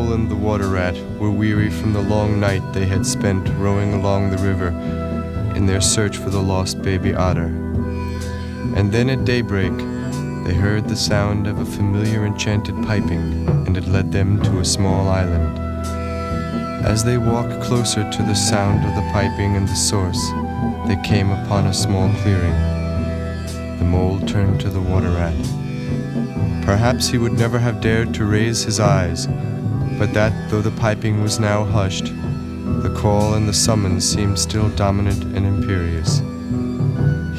mole and the water rat were weary from the long night they had spent rowing along the river in their search for the lost baby otter. And then at daybreak, they heard the sound of a familiar enchanted piping, and it led them to a small island. As they walked closer to the sound of the piping and the source, they came upon a small clearing. The mole turned to the water rat. Perhaps he would never have dared to raise his eyes, but that, though the piping was now hushed, the call and the summons seemed still dominant and imperious.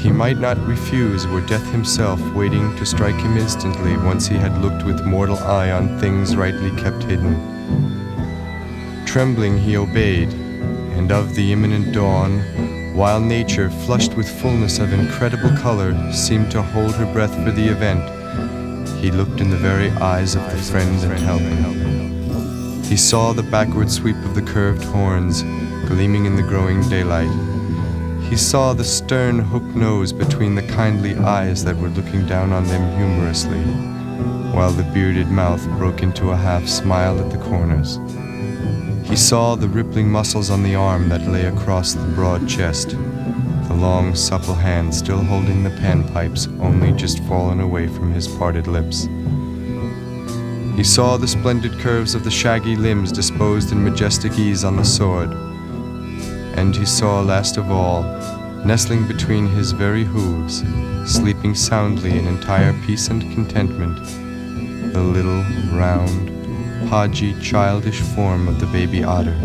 He might not refuse were death himself waiting to strike him instantly once he had looked with mortal eye on things rightly kept hidden. Trembling he obeyed, and of the imminent dawn, while nature, flushed with fullness of incredible color, seemed to hold her breath for the event, he looked in the very eyes of the friend and helper. He saw the backward sweep of the curved horns, gleaming in the growing daylight. He saw the stern hooked nose between the kindly eyes that were looking down on them humorously, while the bearded mouth broke into a half smile at the corners. He saw the rippling muscles on the arm that lay across the broad chest, the long, supple hand still holding the panpipes only just fallen away from his parted lips. He saw the splendid curves of the shaggy limbs disposed in majestic ease on the sword. And he saw, last of all, nestling between his very hooves, sleeping soundly in entire peace and contentment, the little, round, podgy, childish form of the baby otter.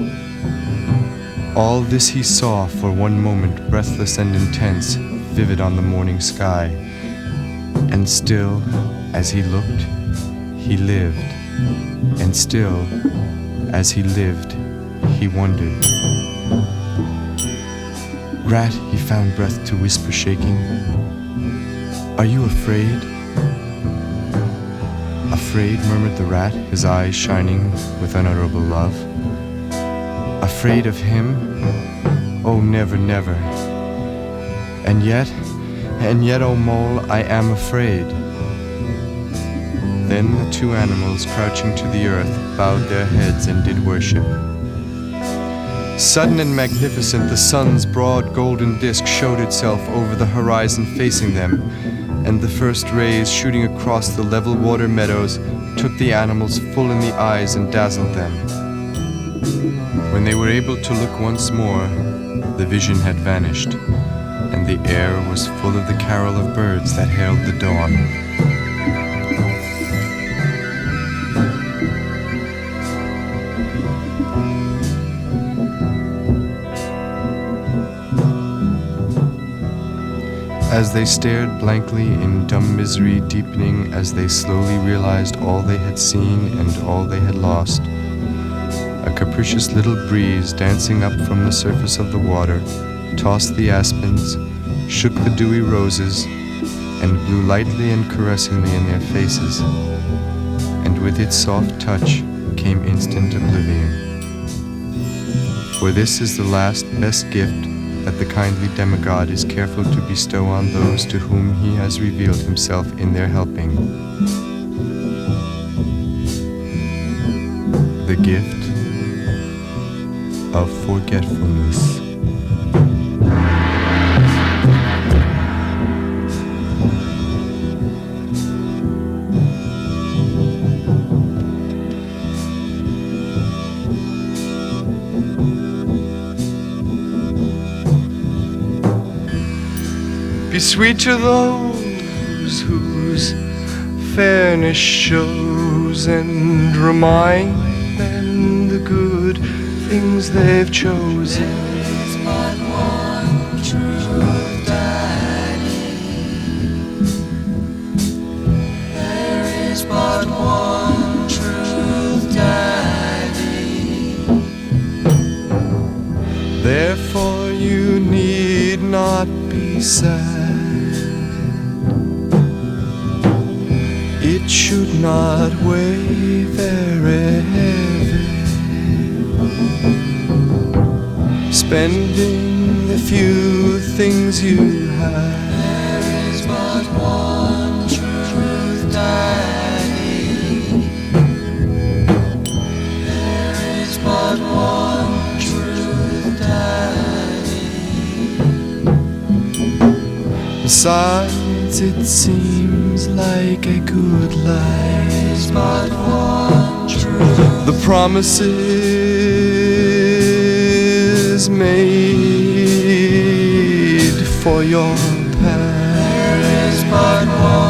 All this he saw for one moment, breathless and intense, vivid on the morning sky. And still, as he looked, he lived. And still, as he lived, he wondered. "Rat," he found breath to whisper, shaking, "are you afraid?" "Afraid," murmured the rat, his eyes shining with unutterable love. "Afraid of him? Oh, never, never. And yet, oh mole, I am afraid." Then the two animals, crouching to the earth, bowed their heads and did worship. Sudden and magnificent, the sun's broad golden disk showed itself over the horizon facing them, and the first rays shooting across the level water meadows took the animals full in the eyes and dazzled them. When they were able to look once more, the vision had vanished, and the air was full of the carol of birds that hailed the dawn. As they stared blankly in dumb misery deepening as they slowly realized all they had seen and all they had lost, a capricious little breeze dancing up from the surface of the water tossed the aspens, shook the dewy roses, and blew lightly and caressingly in their faces, and with its soft touch came instant oblivion. For this is the last best gift that the kindly demigod is careful to bestow on those to whom he has revealed himself in their helping. The gift of forgetfulness. Be sweet to those whose fairness shows, and remind them the good things they've chosen. There is but one truth, Daddy. There is but one truth, Daddy. Therefore you need not be sad. It should not weigh very heavy, spending the few things you have. There is but one truth, Daddy. Besides, it seems like a good life. But one truth. The promises made for your past. There is but one.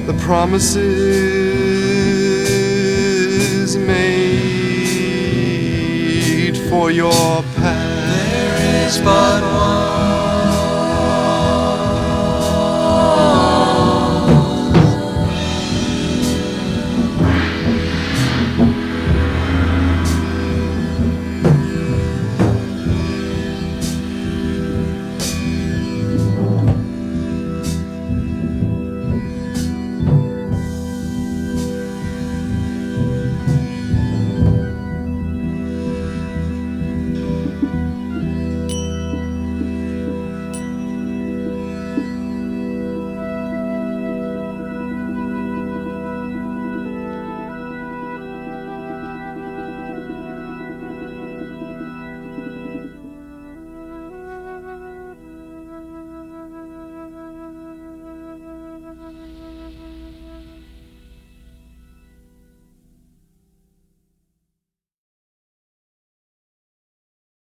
The promises made for your past. There is but one.